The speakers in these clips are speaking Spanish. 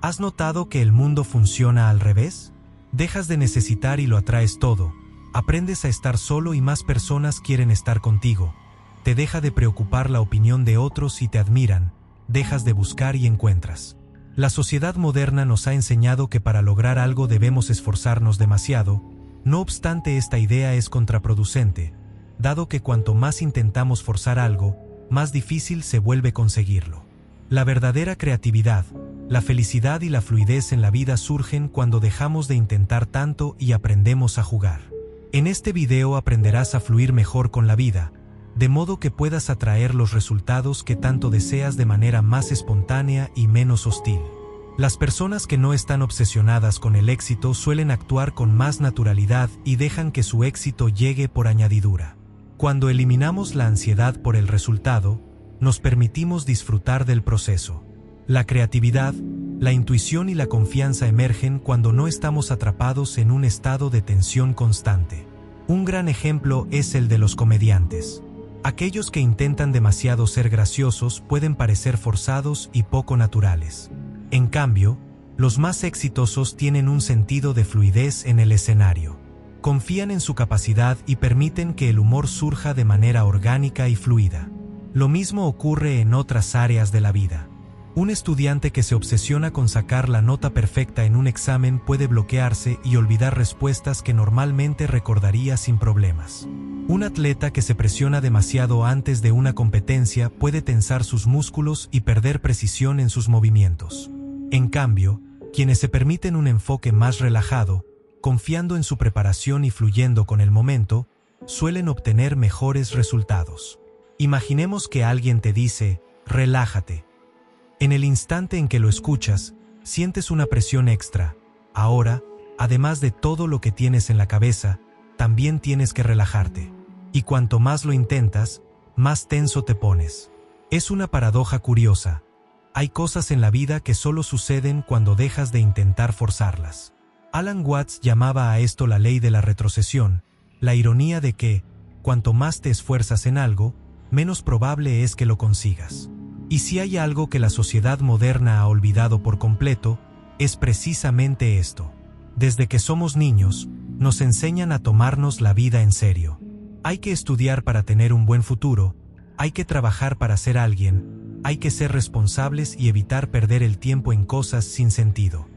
¿Has notado que el mundo funciona al revés? Dejas de necesitar y lo atraes todo. Aprendes a estar solo y más personas quieren estar contigo. Te deja de preocupar la opinión de otros y te admiran. Dejas de buscar y encuentras. La sociedad moderna nos ha enseñado que para lograr algo debemos esforzarnos demasiado. No obstante, esta idea es contraproducente, dado que cuanto más intentamos forzar algo, más difícil se vuelve conseguirlo. La verdadera creatividad, la felicidad y la fluidez en la vida surgen cuando dejamos de intentar tanto y aprendemos a jugar. En este video aprenderás a fluir mejor con la vida, de modo que puedas atraer los resultados que tanto deseas de manera más espontánea y menos hostil. Las personas que no están obsesionadas con el éxito suelen actuar con más naturalidad y dejan que su éxito llegue por añadidura. Cuando eliminamos la ansiedad por el resultado, nos permitimos disfrutar del proceso. La creatividad, la intuición y la confianza emergen cuando no estamos atrapados en un estado de tensión constante. Un gran ejemplo es el de los comediantes. Aquellos que intentan demasiado ser graciosos pueden parecer forzados y poco naturales. En cambio, los más exitosos tienen un sentido de fluidez en el escenario. Confían en su capacidad y permiten que el humor surja de manera orgánica y fluida. Lo mismo ocurre en otras áreas de la vida. Un estudiante que se obsesiona con sacar la nota perfecta en un examen puede bloquearse y olvidar respuestas que normalmente recordaría sin problemas. Un atleta que se presiona demasiado antes de una competencia puede tensar sus músculos y perder precisión en sus movimientos. En cambio, quienes se permiten un enfoque más relajado, confiando en su preparación y fluyendo con el momento, suelen obtener mejores resultados. Imaginemos que alguien te dice, relájate. En el instante en que lo escuchas, sientes una presión extra. Ahora, además de todo lo que tienes en la cabeza, también tienes que relajarte. Y cuanto más lo intentas, más tenso te pones. Es una paradoja curiosa. Hay cosas en la vida que solo suceden cuando dejas de intentar forzarlas. Alan Watts llamaba a esto la ley de la retrocesión, la ironía de que, cuanto más te esfuerzas en algo, menos probable es que lo consigas. Y si hay algo que la sociedad moderna ha olvidado por completo, es precisamente esto. Desde que somos niños, nos enseñan a tomarnos la vida en serio. Hay que estudiar para tener un buen futuro, hay que trabajar para ser alguien, hay que ser responsables y evitar perder el tiempo en cosas sin sentido.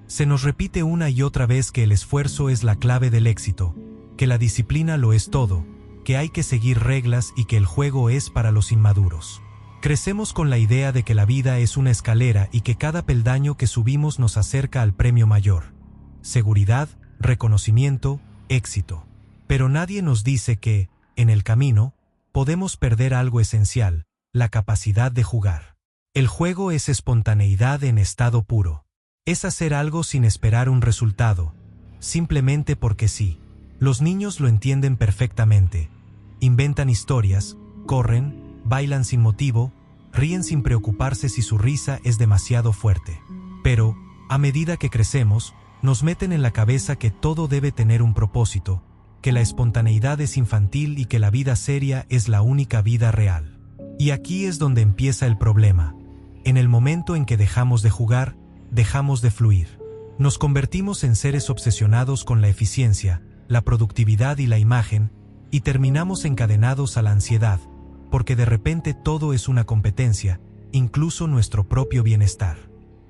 Se nos repite una y otra vez que el esfuerzo es la clave del éxito, que la disciplina lo es todo, que hay que seguir reglas y que el juego es para los inmaduros. Crecemos con la idea de que la vida es una escalera y que cada peldaño que subimos nos acerca al premio mayor. Seguridad, reconocimiento, éxito. Pero nadie nos dice que, en el camino, podemos perder algo esencial, la capacidad de jugar. El juego es espontaneidad en estado puro. Es hacer algo sin esperar un resultado, simplemente porque sí. Los niños lo entienden perfectamente. Inventan historias, corren, bailan sin motivo, ríen sin preocuparse si su risa es demasiado fuerte. Pero, a medida que crecemos, nos meten en la cabeza que todo debe tener un propósito, que la espontaneidad es infantil y que la vida seria es la única vida real. Y aquí es donde empieza el problema. En el momento en que dejamos de jugar, dejamos de fluir. Nos convertimos en seres obsesionados con la eficiencia, la productividad y la imagen, y terminamos encadenados a la ansiedad, porque de repente todo es una competencia, incluso nuestro propio bienestar.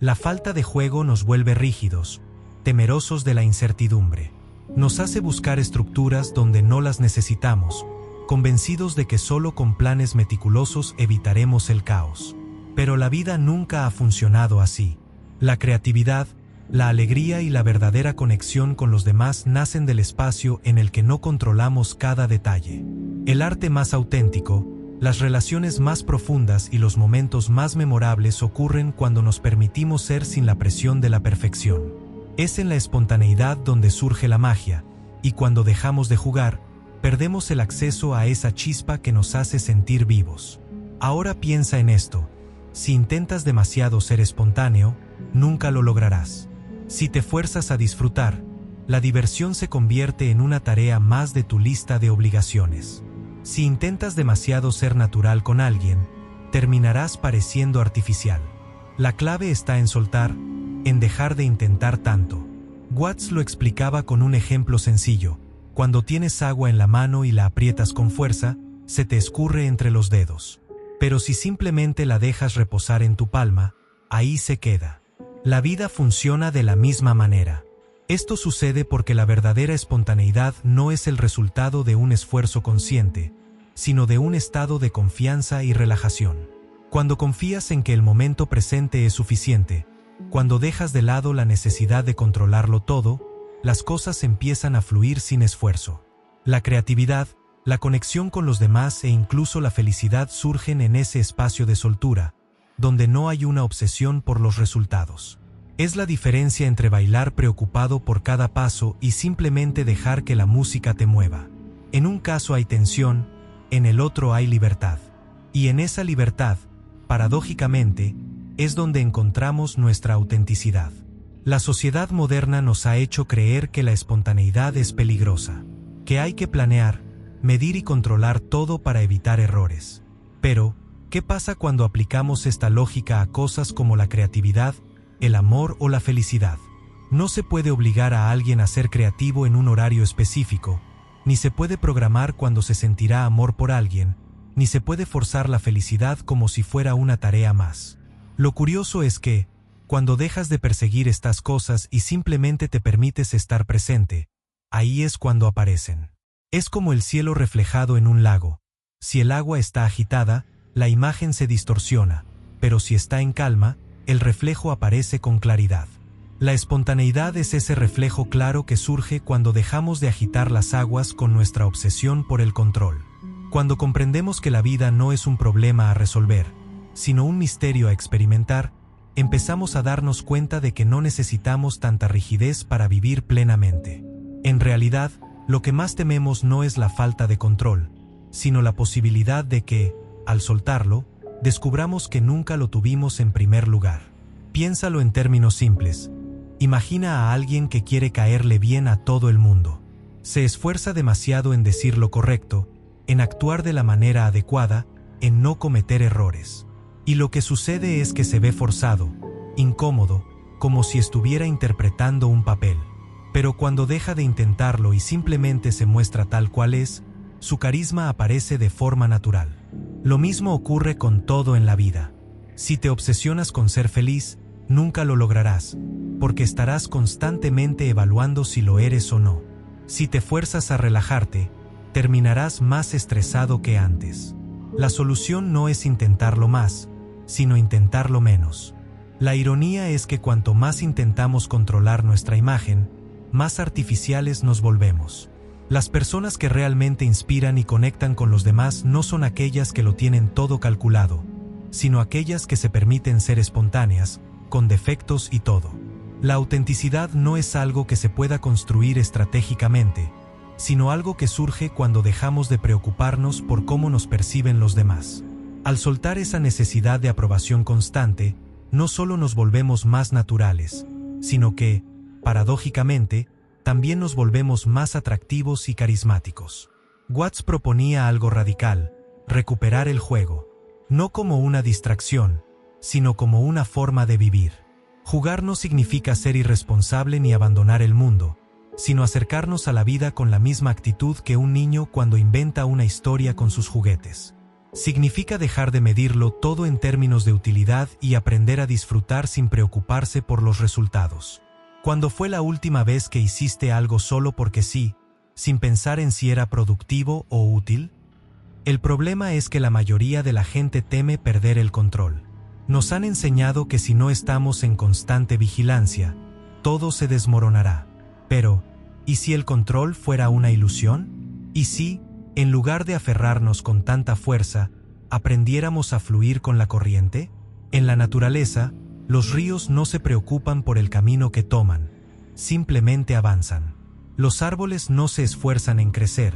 La falta de juego nos vuelve rígidos, temerosos de la incertidumbre. Nos hace buscar estructuras donde no las necesitamos, convencidos de que solo con planes meticulosos evitaremos el caos. Pero la vida nunca ha funcionado así. La creatividad, la alegría y la verdadera conexión con los demás nacen del espacio en el que no controlamos cada detalle. El arte más auténtico, las relaciones más profundas y los momentos más memorables ocurren cuando nos permitimos ser sin la presión de la perfección. Es en la espontaneidad donde surge la magia, y cuando dejamos de jugar, perdemos el acceso a esa chispa que nos hace sentir vivos. Ahora piensa en esto: si intentas demasiado ser espontáneo, nunca lo lograrás. Si te fuerzas a disfrutar, la diversión se convierte en una tarea más de tu lista de obligaciones. Si intentas demasiado ser natural con alguien, terminarás pareciendo artificial. La clave está en soltar, en dejar de intentar tanto. Watts lo explicaba con un ejemplo sencillo. Cuando tienes agua en la mano y la aprietas con fuerza, se te escurre entre los dedos. Pero si simplemente la dejas reposar en tu palma, ahí se queda. La vida funciona de la misma manera. Esto sucede porque la verdadera espontaneidad no es el resultado de un esfuerzo consciente, sino de un estado de confianza y relajación. Cuando confías en que el momento presente es suficiente, cuando dejas de lado la necesidad de controlarlo todo, las cosas empiezan a fluir sin esfuerzo. La creatividad, la conexión con los demás e incluso la felicidad surgen en ese espacio de soltura, donde no hay una obsesión por los resultados. Es la diferencia entre bailar preocupado por cada paso y simplemente dejar que la música te mueva. En un caso hay tensión, en el otro hay libertad. Y en esa libertad, paradójicamente, es donde encontramos nuestra autenticidad. La sociedad moderna nos ha hecho creer que la espontaneidad es peligrosa, que hay que planear, medir y controlar todo para evitar errores. Pero, ¿qué pasa cuando aplicamos esta lógica a cosas como la creatividad, el amor o la felicidad? No se puede obligar a alguien a ser creativo en un horario específico, ni se puede programar cuando se sentirá amor por alguien, ni se puede forzar la felicidad como si fuera una tarea más. Lo curioso es que, cuando dejas de perseguir estas cosas y simplemente te permites estar presente, ahí es cuando aparecen. Es como el cielo reflejado en un lago. Si el agua está agitada, la imagen se distorsiona, pero si está en calma, el reflejo aparece con claridad. La espontaneidad es ese reflejo claro que surge cuando dejamos de agitar las aguas con nuestra obsesión por el control. Cuando comprendemos que la vida no es un problema a resolver, sino un misterio a experimentar, empezamos a darnos cuenta de que no necesitamos tanta rigidez para vivir plenamente. En realidad, lo que más tememos no es la falta de control, sino la posibilidad de que, al soltarlo, descubramos que nunca lo tuvimos en primer lugar. Piénsalo en términos simples. Imagina a alguien que quiere caerle bien a todo el mundo. Se esfuerza demasiado en decir lo correcto, en actuar de la manera adecuada, en no cometer errores. Y lo que sucede es que se ve forzado, incómodo, como si estuviera interpretando un papel. Pero cuando deja de intentarlo y simplemente se muestra tal cual es, su carisma aparece de forma natural. Lo mismo ocurre con todo en la vida. Si te obsesionas con ser feliz, nunca lo lograrás, porque estarás constantemente evaluando si lo eres o no. Si te fuerzas a relajarte, terminarás más estresado que antes. La solución no es intentarlo más, sino intentarlo menos. La ironía es que cuanto más intentamos controlar nuestra imagen, más artificiales nos volvemos. Las personas que realmente inspiran y conectan con los demás no son aquellas que lo tienen todo calculado, sino aquellas que se permiten ser espontáneas, con defectos y todo. La autenticidad no es algo que se pueda construir estratégicamente, sino algo que surge cuando dejamos de preocuparnos por cómo nos perciben los demás. Al soltar esa necesidad de aprobación constante, no solo nos volvemos más naturales, sino que, paradójicamente, también nos volvemos más atractivos y carismáticos. Watts proponía algo radical: recuperar el juego, no como una distracción, sino como una forma de vivir. Jugar no significa ser irresponsable ni abandonar el mundo, sino acercarnos a la vida con la misma actitud que un niño cuando inventa una historia con sus juguetes. Significa dejar de medirlo todo en términos de utilidad y aprender a disfrutar sin preocuparse por los resultados. ¿Cuándo fue la última vez que hiciste algo solo porque sí, sin pensar en si era productivo o útil? El problema es que la mayoría de la gente teme perder el control. Nos han enseñado que si no estamos en constante vigilancia, todo se desmoronará. Pero, ¿y si el control fuera una ilusión? ¿Y si, en lugar de aferrarnos con tanta fuerza, aprendiéramos a fluir con la corriente? En la naturaleza, los ríos no se preocupan por el camino que toman, simplemente avanzan. Los árboles no se esfuerzan en crecer,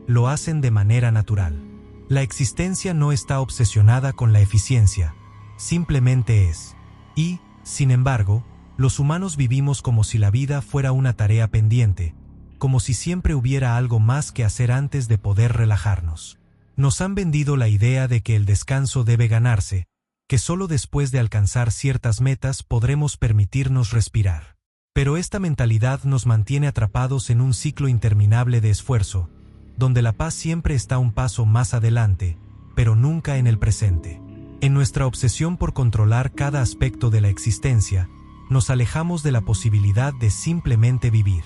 lo hacen de manera natural. La existencia no está obsesionada con la eficiencia, simplemente es. Y, sin embargo, los humanos vivimos como si la vida fuera una tarea pendiente, como si siempre hubiera algo más que hacer antes de poder relajarnos. Nos han vendido la idea de que el descanso debe ganarse, que solo después de alcanzar ciertas metas podremos permitirnos respirar. Pero esta mentalidad nos mantiene atrapados en un ciclo interminable de esfuerzo, donde la paz siempre está un paso más adelante, pero nunca en el presente. En nuestra obsesión por controlar cada aspecto de la existencia, nos alejamos de la posibilidad de simplemente vivir.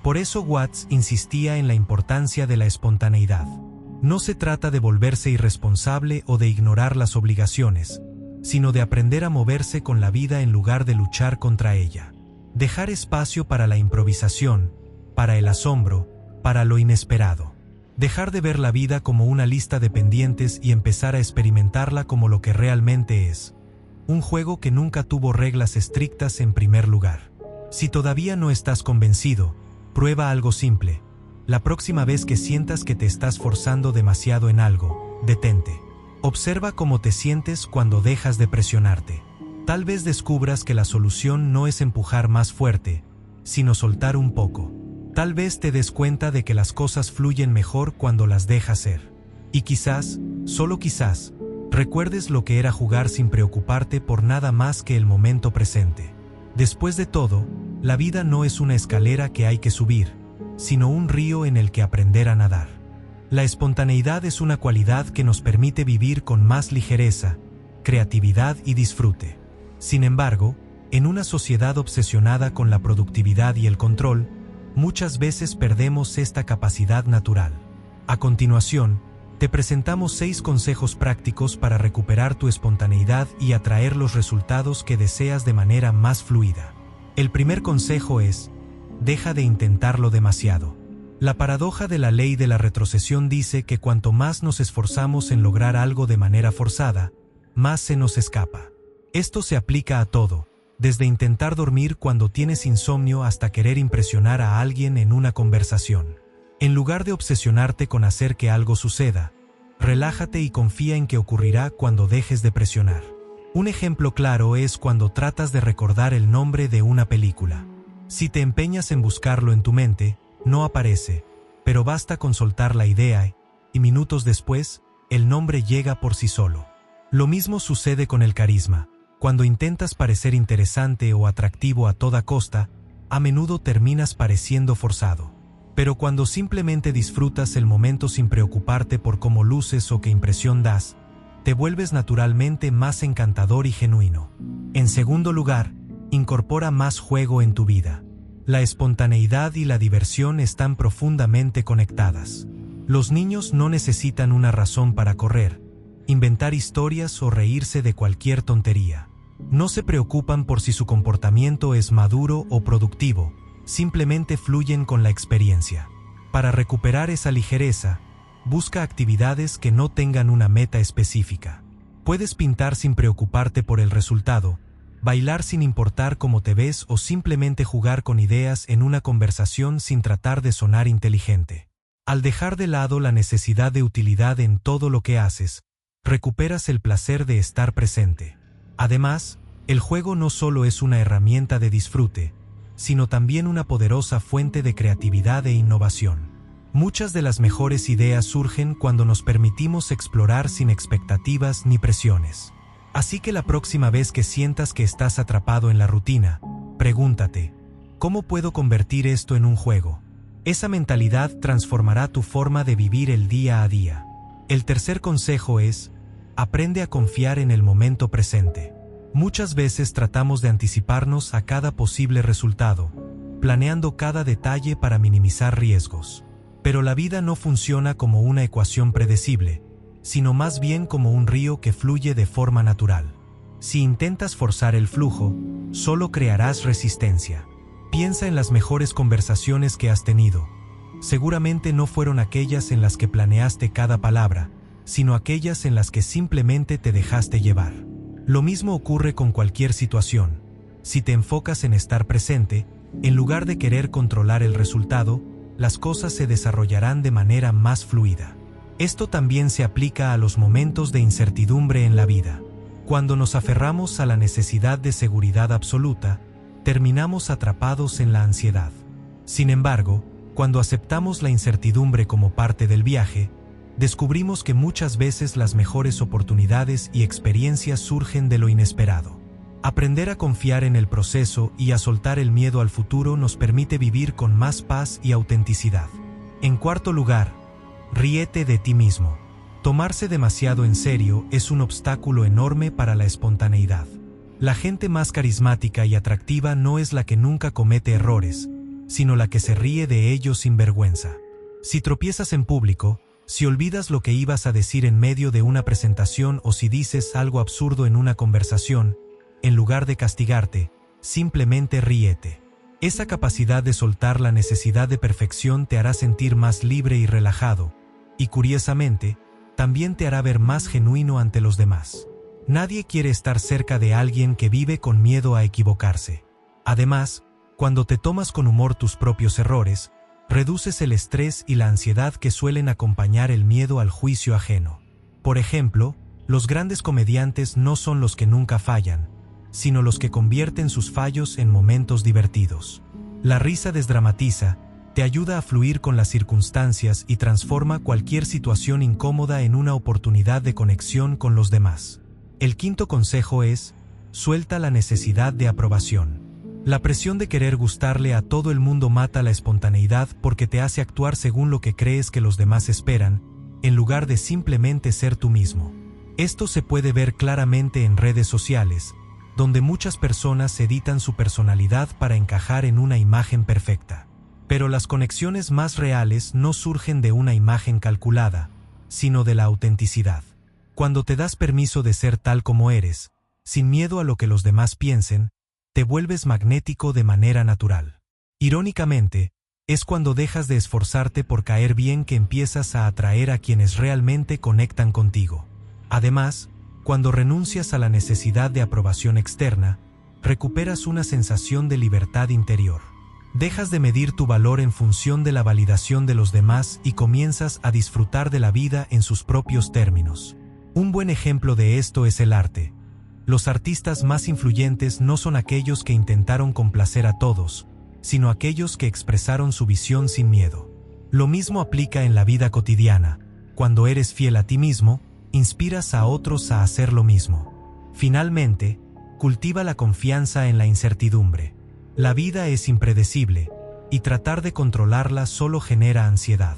Por eso Watts insistía en la importancia de la espontaneidad. No se trata de volverse irresponsable o de ignorar las obligaciones, sino de aprender a moverse con la vida en lugar de luchar contra ella. Dejar espacio para la improvisación, para el asombro, para lo inesperado. Dejar de ver la vida como una lista de pendientes y empezar a experimentarla como lo que realmente es. Un juego que nunca tuvo reglas estrictas en primer lugar. Si todavía no estás convencido, prueba algo simple. La próxima vez que sientas que te estás forzando demasiado en algo, detente. Observa cómo te sientes cuando dejas de presionarte. Tal vez descubras que la solución no es empujar más fuerte, sino soltar un poco. Tal vez te des cuenta de que las cosas fluyen mejor cuando las dejas ser. Y quizás, solo quizás, recuerdes lo que era jugar sin preocuparte por nada más que el momento presente. Después de todo, la vida no es una escalera que hay que subir, sino un río en el que aprender a nadar. La espontaneidad es una cualidad que nos permite vivir con más ligereza, creatividad y disfrute. Sin embargo, en una sociedad obsesionada con la productividad y el control, muchas veces perdemos esta capacidad natural. A continuación, te presentamos 6 consejos prácticos para recuperar tu espontaneidad y atraer los resultados que deseas de manera más fluida. El primer consejo es: deja de intentarlo demasiado. La paradoja de la ley de la retrocesión dice que cuanto más nos esforzamos en lograr algo de manera forzada, más se nos escapa. Esto se aplica a todo, desde intentar dormir cuando tienes insomnio hasta querer impresionar a alguien en una conversación. En lugar de obsesionarte con hacer que algo suceda, relájate y confía en que ocurrirá cuando dejes de presionar. Un ejemplo claro es cuando tratas de recordar el nombre de una película. Si te empeñas en buscarlo en tu mente, no aparece, pero basta con soltar la idea y minutos después, el nombre llega por sí solo. Lo mismo sucede con el carisma. Cuando intentas parecer interesante o atractivo a toda costa, a menudo terminas pareciendo forzado. Pero cuando simplemente disfrutas el momento sin preocuparte por cómo luces o qué impresión das, te vuelves naturalmente más encantador y genuino. En segundo lugar, incorpora más juego en tu vida. La espontaneidad y la diversión están profundamente conectadas. Los niños no necesitan una razón para correr, inventar historias o reírse de cualquier tontería. No se preocupan por si su comportamiento es maduro o productivo, simplemente fluyen con la experiencia. Para recuperar esa ligereza, busca actividades que no tengan una meta específica. Puedes pintar sin preocuparte por el resultado, bailar sin importar cómo te ves o simplemente jugar con ideas en una conversación sin tratar de sonar inteligente. Al dejar de lado la necesidad de utilidad en todo lo que haces, recuperas el placer de estar presente. Además, el juego no solo es una herramienta de disfrute, sino también una poderosa fuente de creatividad e innovación. Muchas de las mejores ideas surgen cuando nos permitimos explorar sin expectativas ni presiones. Así que la próxima vez que sientas que estás atrapado en la rutina, pregúntate: ¿cómo puedo convertir esto en un juego? Esa mentalidad transformará tu forma de vivir el día a día. El tercer consejo es: aprende a confiar en el momento presente. Muchas veces tratamos de anticiparnos a cada posible resultado, planeando cada detalle para minimizar riesgos. Pero la vida no funciona como una ecuación predecible, sino más bien como un río que fluye de forma natural. Si intentas forzar el flujo, solo crearás resistencia. Piensa en las mejores conversaciones que has tenido. Seguramente no fueron aquellas en las que planeaste cada palabra, sino aquellas en las que simplemente te dejaste llevar. Lo mismo ocurre con cualquier situación. Si te enfocas en estar presente, en lugar de querer controlar el resultado, las cosas se desarrollarán de manera más fluida. Esto también se aplica a los momentos de incertidumbre en la vida. Cuando nos aferramos a la necesidad de seguridad absoluta, terminamos atrapados en la ansiedad. Sin embargo, cuando aceptamos la incertidumbre como parte del viaje, descubrimos que muchas veces las mejores oportunidades y experiencias surgen de lo inesperado. Aprender a confiar en el proceso y a soltar el miedo al futuro nos permite vivir con más paz y autenticidad. En cuarto lugar, ríete de ti mismo. Tomarse demasiado en serio es un obstáculo enorme para la espontaneidad. La gente más carismática y atractiva no es la que nunca comete errores, sino la que se ríe de ellos sin vergüenza. Si tropiezas en público, si olvidas lo que ibas a decir en medio de una presentación o si dices algo absurdo en una conversación, en lugar de castigarte, simplemente ríete. Esa capacidad de soltar la necesidad de perfección te hará sentir más libre y relajado, y curiosamente, también te hará ver más genuino ante los demás. Nadie quiere estar cerca de alguien que vive con miedo a equivocarse. Además, cuando te tomas con humor tus propios errores, reduces el estrés y la ansiedad que suelen acompañar el miedo al juicio ajeno. Por ejemplo, los grandes comediantes no son los que nunca fallan, sino los que convierten sus fallos en momentos divertidos. La risa desdramatiza, te ayuda a fluir con las circunstancias y transforma cualquier situación incómoda en una oportunidad de conexión con los demás. El quinto consejo es: suelta la necesidad de aprobación. La presión de querer gustarle a todo el mundo mata la espontaneidad porque te hace actuar según lo que crees que los demás esperan, en lugar de simplemente ser tú mismo. Esto se puede ver claramente en redes sociales, donde muchas personas editan su personalidad para encajar en una imagen perfecta. Pero las conexiones más reales no surgen de una imagen calculada, sino de la autenticidad. Cuando te das permiso de ser tal como eres, sin miedo a lo que los demás piensen, te vuelves magnético de manera natural. Irónicamente, es cuando dejas de esforzarte por caer bien que empiezas a atraer a quienes realmente conectan contigo. Además, cuando renuncias a la necesidad de aprobación externa, recuperas una sensación de libertad interior. Dejas de medir tu valor en función de la validación de los demás y comienzas a disfrutar de la vida en sus propios términos. Un buen ejemplo de esto es el arte. Los artistas más influyentes no son aquellos que intentaron complacer a todos, sino aquellos que expresaron su visión sin miedo. Lo mismo aplica en la vida cotidiana. Cuando eres fiel a ti mismo, inspiras a otros a hacer lo mismo. Finalmente, cultiva la confianza en la incertidumbre. La vida es impredecible, y tratar de controlarla solo genera ansiedad.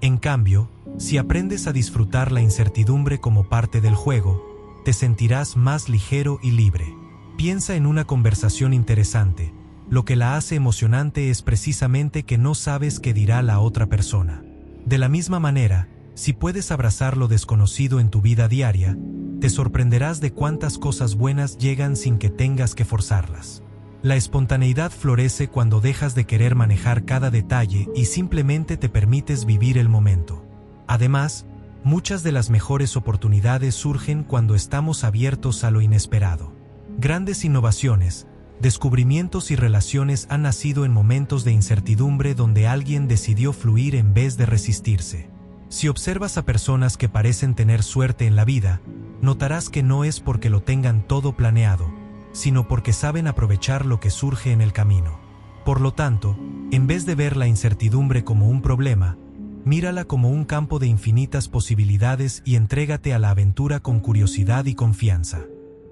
En cambio, si aprendes a disfrutar la incertidumbre como parte del juego, te sentirás más ligero y libre. Piensa en una conversación interesante. Lo que la hace emocionante es precisamente que no sabes qué dirá la otra persona. De la misma manera, si puedes abrazar lo desconocido en tu vida diaria, te sorprenderás de cuántas cosas buenas llegan sin que tengas que forzarlas. La espontaneidad florece cuando dejas de querer manejar cada detalle y simplemente te permites vivir el momento. Además, muchas de las mejores oportunidades surgen cuando estamos abiertos a lo inesperado. Grandes innovaciones, descubrimientos y relaciones han nacido en momentos de incertidumbre donde alguien decidió fluir en vez de resistirse. Si observas a personas que parecen tener suerte en la vida, notarás que no es porque lo tengan todo planeado, sino porque saben aprovechar lo que surge en el camino. Por lo tanto, en vez de ver la incertidumbre como un problema, mírala como un campo de infinitas posibilidades y entrégate a la aventura con curiosidad y confianza.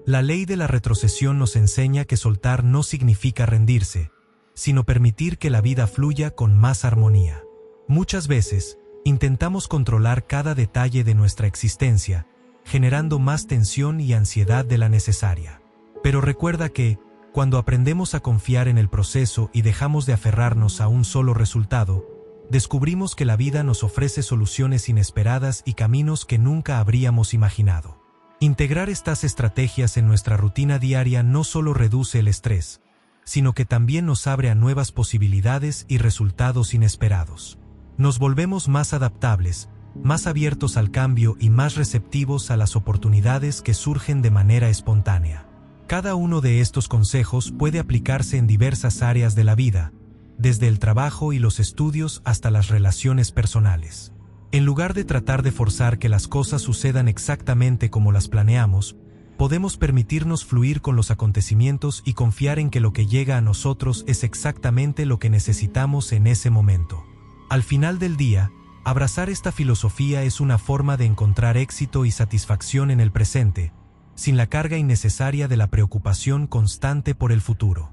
La ley de la retrocesión nos enseña que soltar no significa rendirse, sino permitir que la vida fluya con más armonía. Muchas veces, intentamos controlar cada detalle de nuestra existencia, generando más tensión y ansiedad de la necesaria. Pero recuerda que, cuando aprendemos a confiar en el proceso y dejamos de aferrarnos a un solo resultado, descubrimos que la vida nos ofrece soluciones inesperadas y caminos que nunca habríamos imaginado. Integrar estas estrategias en nuestra rutina diaria no solo reduce el estrés, sino que también nos abre a nuevas posibilidades y resultados inesperados. Nos volvemos más adaptables, más abiertos al cambio y más receptivos a las oportunidades que surgen de manera espontánea. Cada uno de estos consejos puede aplicarse en diversas áreas de la vida, desde el trabajo y los estudios hasta las relaciones personales. En lugar de tratar de forzar que las cosas sucedan exactamente como las planeamos, podemos permitirnos fluir con los acontecimientos y confiar en que lo que llega a nosotros es exactamente lo que necesitamos en ese momento. Al final del día, Abrazar esta filosofía es una forma de encontrar éxito y satisfacción en el presente, sin la carga innecesaria de la preocupación constante por el futuro.